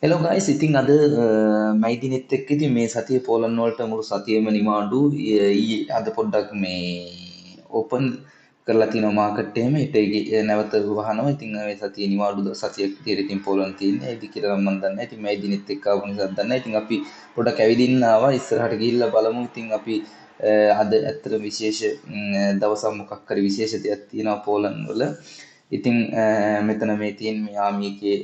Hello guys, ඉතින් අද මයි දිනෙත් එක්ක ඉතින් මේ සතිය පෝලන් වලට මුළු සතියෙම නිවාඩු ඊයේ අද පොඩ්ඩක් මේ ඕපන් කරලා තිනවා මාකට් එහෙම ඊට නැවත වහනවා. ඉතින් මේ සතිය නිවාඩු සතියක් විදියට ඉතින් පෝලන් තියෙන්නේ. ඒදි කියලා නම් මම දන්නේ නැහැ. ඉතින් මයි දිනෙත් එක්ක ආපු නිසා දන්නේ නැහැ. ඉතින් අපි පොඩ්ඩක් ඇවිදින්න ආවා. ඉස්සරහට ගිහිල්ලා බලමු. ඉතින් අපි අද ඇත්තට විශේෂ දවසක් මොකක් හරි විශේෂ දෙයක් තියෙනවා පෝලන් වල. ඉතින් මෙතන මේ තියෙන මේ ආමි එකේ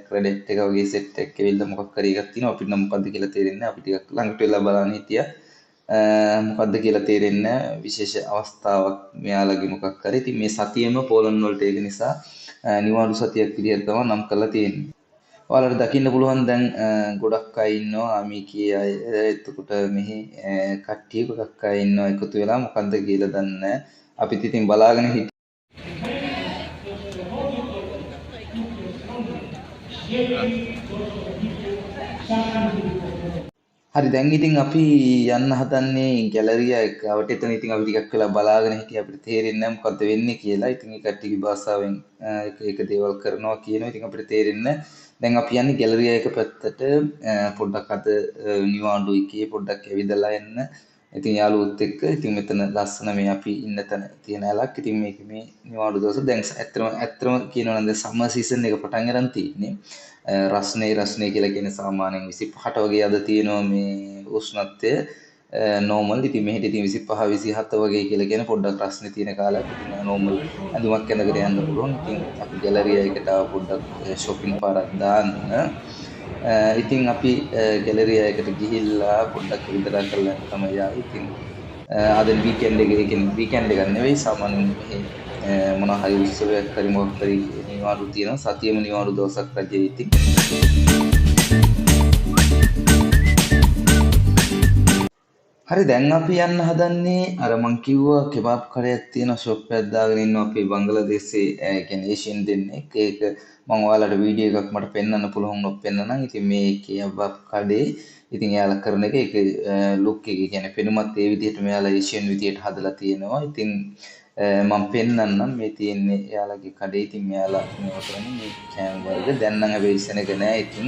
ක්‍රෙඩිට් එක වගේ සෙට් එකක් ඇවිල්ලා මොකක් හරි එකක් තියෙනවා අපිට නම් මොකද්ද කියලා තේරෙන්නේ නැහැ අපි ටිකක් ළඟට වෙලා බලන්න හිටියා මොකද්ද කියලා තේරෙන්නේ නැහැ විශේෂ අවස්ථාවක් මෙයාලගේ මොකක් හරි ඉතින් මේ සතියෙම පෝලන් වලට ඒක නිසා නිවාඩු සතියක් විදිහට තමයි නම් කරලා තියෙන්නේ ඔයාලට දකින්න පුළුවන් දැන් ගොඩක් අය ඉන්නවා ආමි එකේ අය එතකොට මෙහි කට්ටිය ගොඩක් අය ඉන්නවා එකතු වෙලා මොකද්ද කියලා දන්නේ නැහැ අපිත් ඉතින් බලාගෙන හරි දැන් ඉතින් අපි යන්න හදන්නේ ගැලරියා එකවට. එතන ඉතින් අපි ටිකක් වෙලා බලාගෙන හිටියා අපිට තේරෙන්නේ නැහැ මොකද්ද වෙන්නේ කියලා. ඉතින් ඒ කට්ටියගේ භාෂාවෙන් එක දේවල් කරනවා කියනවා. ඉතින් අපිට තේරෙන්නේ දැන් අපි යන්නේ ගැලරියා එක පැත්තට පොඩ්ඩක් අද නිවාඩු එකේ පොඩ්ඩක් ඇවිදලා එන්න. ඉතින් යාළුවොත් එක්ක ඉතින් මෙතන ලස්සන මේ අපි ඉන්න තැන තියෙන ඇලක්. ඉතින් මේක මේ නිවාඩු දවස දැන් ඇත්තම කියනවා නම් දැන් සම්මර් සීසන් එක පටන් ගන්න තියෙන්නේ. රස්නේ කියලා කියන සාමාන්‍යයෙන් 25ට වගේ අද තියෙනවා මේ උෂ්ණත්වය නෝමල්. ඉතින් මෙහෙට ඉතින් 25 27 වගේ කියලා කියන පොඩ්ඩක් රස්නේ තියෙන කාලයක්. ඉතින් නෝමල් ඇඳුමක් ඇඳගෙන යන්න පුළුවන්. ඉතින් අපි ගැලරියා එකට ආව පොඩ්ඩක් shopping පාරක් දාන්න. ඉතින් අපි ගැලරියා එකට ගිහිල්ලා පොඩ්ඩක් විතර කරලා තමයි ආවේ. ඉතින් අද වීකෙන්ඩ් එකේ කියන්නේ වීකෙන්ඩ් එකක් නෙවෙයි සාමාන්‍යයෙන් මෙහි මොනවා හරි උත්සවයක් හරි මොකක් හරි නිවාඩු තියෙනවා. සතියෙම නිවාඩු දවසක් රජයේ ඉතින් හරි දැන් අපි යන්න හදන්නේ අර මං කිව්වා කෙබාබ් කඩයක් තියෙන ෂොප් එකක් දාගෙන ඉන්නවා අපේ බංග්ලාදේශයේ කියන්නේ ඒෂියන් දෙන්නේ. ඒක මම ඔයාලට වීඩියෝ එකක් මට පෙන්වන්න පුළුවන් වුණොත් පෙන්වන්නම්. ඉතින් මේ කෙබාබ් කඩේ ඉතින් එයාලා කරන එක ඒක ලුක් එක කියන්නේ පෙනුමත් ඒ විදිහට මෙයාලා ඒෂියන් විදිහට හදලා තියෙනවා. ඉතින් මම පෙන්වන්නම් මේ තියෙන්නේ එයාලගේ කඩේ. ඉතින් මෙයාලා මේවා කරන්නේ මේ කෑම වර්ග දැන් නම් හැබැයි ඉස්සෙනක නෑ. ඉතින්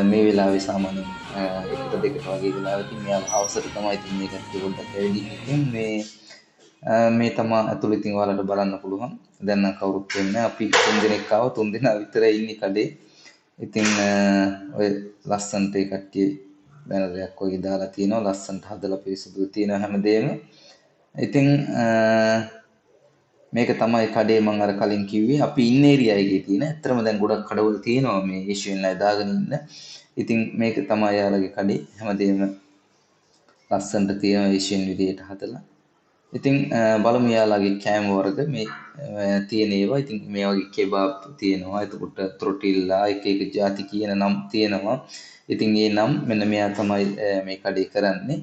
මේ වෙලාවේ සාමාන්‍යයෙන් එකට දෙකට වගේ වෙලාවකින් මෙයාලා හවසට තමයි ඉතින් මේක පොඩ්ඩක් ඇවිදින්න. ඉතින් මේ තමයි ඇතුළේ ඉතින් ඔයාලට බලන්න පුළුවන්. දැන් නම් කවුරුත් වෙන්නේ අපි 3 දෙනෙක් ආව 3 දෙනා විතරයි ඉන්නේ කඩේ. ඉතින් ඔය ලස්සන්ට ඒ කට්ටිය බැනරයක් වගේ දාලා තියෙනවා. ලස්සන්ට හදලා පිරිසිදු තියෙනවා හැමදේම. ඉතින් මේක තමයි කඩේ මම අර කලින් කිව්වේ අපි ඉන්න ඒරියා එකේ තියෙන. ඇත්තටම දැන් ගොඩක් කඩවල තියෙනවා මේ ඒෂියන් අය දාගෙන ඉන්න. ඉතින් මේක තමයි යාළගේ කඩේ. හැමදේම ලස්සනට තියෙනවා ඒෂියන් විදියට හදලා. ඉතින් බලමු යාළගේ කෑම වර්ග මේ තියෙන ඒවා. ඉතින් මේ වගේ කෙබාබ් තියෙනවා. එතකොට ත්‍රොටිල්ලා එක එක ಜಾති කියන නම් තියෙනවා. ඉතින් මේ නම් මෙන්න මෙයා තමයි මේ කඩේ කරන්නේ.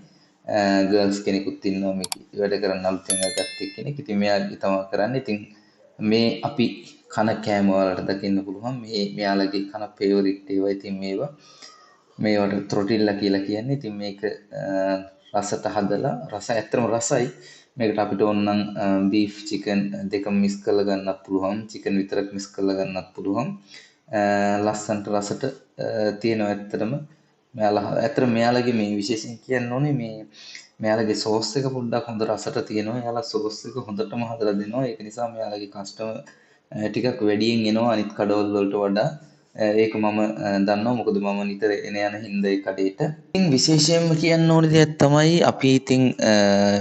ගර්ල්ස් කෙනෙකුත් ඉන්නවා මේක වැඩ කරන්න අලුතෙන් ගත්ත කෙනෙක්. ඉතින් මෙයා තමයි කරන්නේ. ඉතින් මේ අපි කන කෑම වලට දකින්න පුළුවන්. මේ මෙයාලගේ කන ෆේවරිට් ඒවා. ඉතින් මේවට ත්‍රොටිල්ලා කියලා කියන්නේ. ඉතින් මේක රසට හදලා රස ඇත්තම රසයි. මේකට අපිට ඕනනම් බීෆ් චිකන් දෙකම මික්ස් කරලා ගන්නත් පුළුවන්. චිකන් විතරක් මික්ස් කරලා ගන්නත් පුළුවන්. ලස්සන්ට රසට තියෙනවා ඇත්තටම. මෙයාලගේ මේ විශේෂයෙන් කියන්න ඕනේ මේ මෙයාලගේ සෝස් එක පොඩ්ඩක් හොඳ රසට තියෙනවා. එයාලා සෝස් එක හොඳටම හදලා දෙනවා. ඒක නිසා මෙයාලගේ කස්ටමර් ටිකක් වැඩියෙන් එනවා අනිත් කඩවල වලට වඩා. ඒක මම දන්නවා මොකද මම නිතර එන යන හින්දා ඒ කඩේට. ඉතින් විශේෂයෙන්ම කියන්න ඕනේ දෙයක් තමයි අපි ඉතින්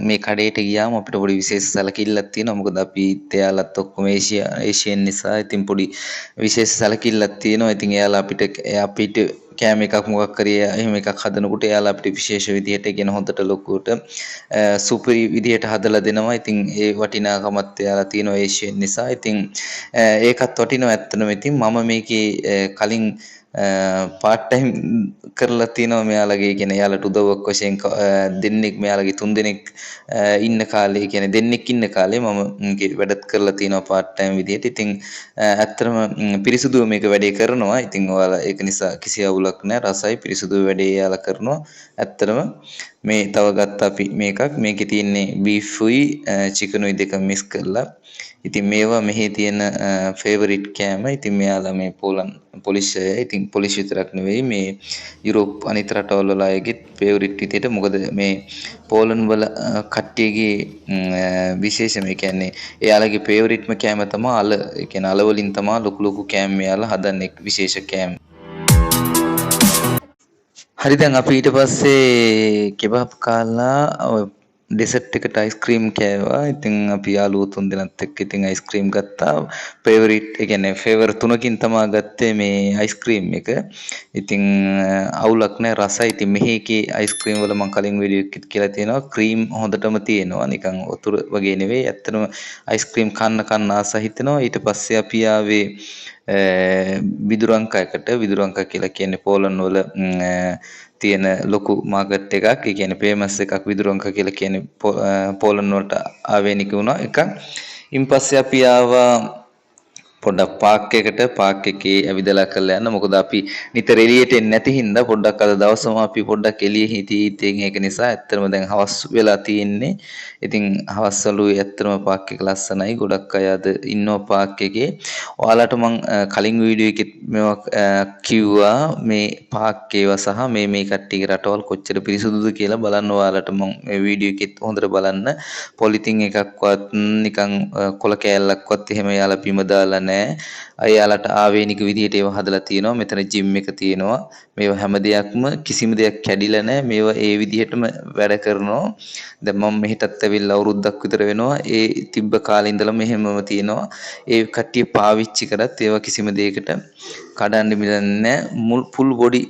මේ කඩේට ගියාම අපිට පොඩි විශේෂ සැලකිල්ලක් තියෙනවා. මොකද අපි එයාලත් ඔක්කොම ඒෂියන් නිසා ඉතින් පොඩි විශේෂ සැලකිල්ලක් තියෙනවා. ඉතින් එයාලා අපිට කෑම එකක් මොකක් හරි එහෙම එකක් හදනකොට එයාලා අපිට විශේෂ විදිහට කියන හොඳට ලොකුවට සුපරි විදිහට හදලා දෙනවා. ඉතින් ඒ වටිනාකමත් එයාලා තියෙනවා ඒෂියන් නිසා. ඉතින් ඒකත් වටිනවා ඇත්තටම. ඉතින් මම මේකේ කලින් පාර්ට් ටයිම් කරලා තියෙනවා මෙයාලගේ කියන්නේ එයාලට උදව්වක් වශයෙන් දෙන්නෙක් මෙයාලගේ 3 දෙනෙක් ඉන්න කාලේ කියන්නේ දෙන්නෙක් ඉන්න කාලේ මම වැඩත් කරලා තියෙනවා පාර්ට් ටයිම් විදිහට. ඉතින් ඇත්තටම පිරිසුදුව මේක වැඩේ කරනවා. ඉතින් ඔයාලා ඒක නිසා කිසි අවුලක් නැහැ. රසයි පිරිසුදුව වැඩේ එයාලා කරනවා. ඇත්තටම මේ තව ගත්තා අපි මේකක්. මේකේ තියෙන්නේ බීෆුයි චිකනුයි දෙක මික්ස් කරලා. ඉතින් මේවා මෙහි තියෙන ෆේවරිට් කෑම. ඉතින් මෙයාලා මේ පොලිෂ් අය. ඉතින් පොලිෂ් විතරක් නෙවෙයි මේ යුරෝප් අනිත් රටවල් වල අයගෙත් ෆේවරිට් විදියට. මොකද මේ පෝලන් වල කට්ටියගේ විශේෂම ඒ කියන්නේ එයාලගේ ෆේවරිට්ම කෑම තමයි අල. ඒ කියන්නේ අල වලින් තමයි ලොකු ලොකු කෑම මෙයාලා හදන්නේ විශේෂ කෑම. හරි දැන් අපි ඊට පස්සේ කෙබබ් කාලා ඩෙසර්ට් එකට අයිස්ක්‍රීම් කෑවා. ඉතින් අපි යාළුවෝ තුන් දෙනාත් එක්ක ඉතින් අයිස්ක්‍රීම් ගත්තා. ෆේවරිට් ඒ කියන්නේ ෆේවර් තුනකින් තමයි ගත්තේ මේ අයිස්ක්‍රීම් එක. ඉතින් අවුලක් නැහැ රසයි. ඉතින් මෙහිකේ අයිස්ක්‍රීම් වල මම කලින් වීඩියෝ එකත් කියලා තියෙනවා ක්‍රීම් හොඳටම තියෙනවා. නිකන් වතුර වගේ නෙවෙයි. ඇත්තටම අයිස්ක්‍රීම් කන්න ආස හිතෙනවා. ඊට පස්සේ අපි ආවේ විදුරංකයකට. විදුරංක කියලා කියන්නේ පෝලන් වල තියෙන ලොකු මාකට් එකක්. ඒ කියන්නේ ෆේමස් එකක් විදුරංක කියලා කියන්නේ පෝලන් වලට ආවේනික වුණා එකක්. ඉන් පස්සේ අපි ආවා පොඩ්ඩක් පාක් එකේ ඇවිදලා කරලා යන්න. මොකද අපි නිතර එළියට එන්නේ නැති හින්දා පොඩ්ඩක් අද දවසම අපි පොඩ්ඩක් එළියේ හිටියෙන් ඒක නිසා ඇත්තටම දැන් හවස් වෙලා තියෙන්නේ. ඉතින් හවස්වලුයි ඇත්තටම පාක් එක ලස්සනයි. ගොඩක් අය අද ඉන්නවා පාක් එකේ. ඔයාලට මම කලින් වීඩියෝ එකෙත් මේවා කිව්වා මේ පාක් ඒවා සහ මේ කට්ටියගේ රටවල් කොච්චර පිරිසුදුද කියලා බලන්න. ඔයාලට මම මේ වීඩියෝ එකෙත් හොඳට බලන්න. පොලිතින් එකක්වත් නිකන් කොල කෑල්ලක්වත් එහෙම යාලා බිම දාලා නැහැ. අයාලට ආවේනික විදිහට ඒවා හදලා තියෙනවා. මෙතන ජිම් එක තියෙනවා. මේවා හැම දෙයක්ම කිසිම දෙයක් කැඩිලා නැහැ. මේවා ඒ විදිහටම වැඩ කරනවා. දැන් මම මෙහෙටත් ඇවිල්ලා අවුරුද්දක් විතර වෙනවා. ඒ තිබ්බ කාලේ ඉඳලම එහෙමම තියෙනවා. ඒ කට්ටිය පාවිච්චි කරත් ඒවා කිසිම දෙයකට කඩන්න මිලන්නේ නැහැ. ෆුල් බොඩි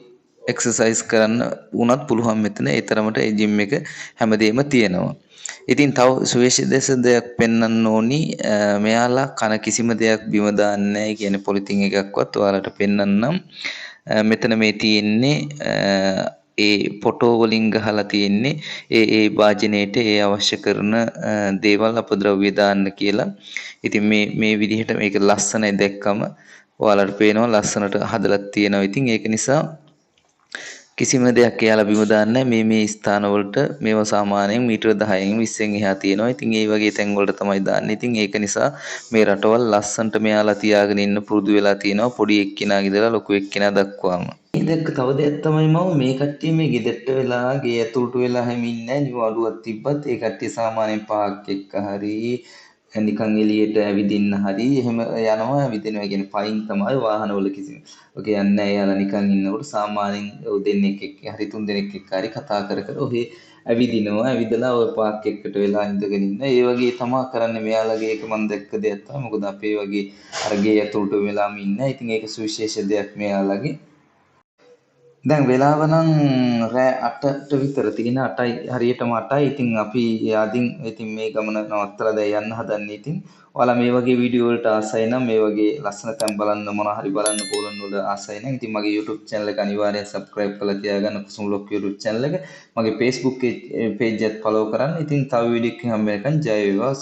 එක්සර්සයිස් කරන්න උනත් පුළුවන් මෙතන. ඒ තරමට ඒ ජිම් එක හැමදේම තියෙනවා. ඉතින් තව සුවිශේෂ දෙයක් පෙන්වන්න ඕනි. මෙයාලා කන කිසිම දෙයක් බිම දාන්නේ නැහැ. ඒ කියන්නේ පොලිතින් එකක්වත් ඔයාලට පෙන්වන්නම්. මෙතන මේ තියෙන්නේ ඒ ෆොටෝ වලින් ගහලා තියෙන්නේ ඒ වාජනයේට ඒ අවශ්‍ය කරන දේවල් අපද්‍රව්‍ය දාන්න කියලා. ඉතින් මේ විදිහට මේක ලස්සනයි දැක්කම ඔයාලට පේනවා ලස්සනට හදලා තියෙනවා. ඉතින් ඒක නිසා කිසිම දෙයක් එයාලා බිම දාන්නේ මේ ස්ථාන වලට මේවා සාමාන්‍යයෙන් මීටර 10න් 20න් එහා තියෙනවා. ඉතින් ඒ වගේ තැන් වලට තමයි දාන්නේ. ඉතින් ඒක නිසා මේ රටවල් ලස්සන්ට මෙයාලා තියාගෙන ඉන්න පුරුදු වෙලා තියෙනවා. පොඩි එක්කිනාගේ ඉඳලා ලොකු එක්කිනා දක්වාම. ඉතින් තව දෙයක් තමයි මේ කට්ටිය මේ ගෙදරට වෙලා ගේ ඇතුළට වෙලා හැම ඉන්නේ නිව අඩුවක් තිබ්බත් ඒ කට්ටිය සාමාන්‍යයෙන් පාක් එක්ක හරි නිකන් එළියට ඇවිදින්න හරි එහෙම යනවා. ඇවිදිනවා කියන්නේ පයින් තමයි වාහනවල කිසිම ඔක යන්නේ නැහැ. යාලා නිකන් ඉන්නකොට සාමාන්‍යයෙන් දෙන්නෙක් එක්ක හරි තුන් දෙනෙක් එක්ක හරි කතා කර ඔහේ ඇවිදිනවා. ඇවිදලා ඔය පාක් එකට වෙලා ඉඳගෙන ඉන්න. ඒ වගේ තමයි කරන්නේ මෙයාලගේ. ඒක මම දැක්ක දෙයක් තමයි. මොකද අපේ වගේ අර ගේ ඇතුළට වෙලාම ඉන්නේ. ඉතින් ඒක සුවිශේෂ දෙයක් මෙයාලගේ. දැන් වෙලාව නම් රෑ 8ට විතර තියෙන 8යි හරියටම 8යි. ඉතින් අපි ආදින් ඉතින් මේ ගමන නවත්තලා දැන් යන්න හදන්නේ. ඉතින් ඔයාලා මේ වගේ වීඩියෝ වලට ආසයි නම් මේ වගේ ලස්සන තැන් බලන්න මොනවා හරි බලන්න පොලන් වල ආසයි නම් ඉතින් මගේ YouTube channel එක අනිවාර්යෙන් subscribe කරලා තියාගන්න. කුසුම් ලොක් YouTube channel එක. මගේ Facebook page එකත් follow කරන්න. ඉතින් තව වීඩියෝ එකකින් හම්බ වෙනකන් ජය වේවා.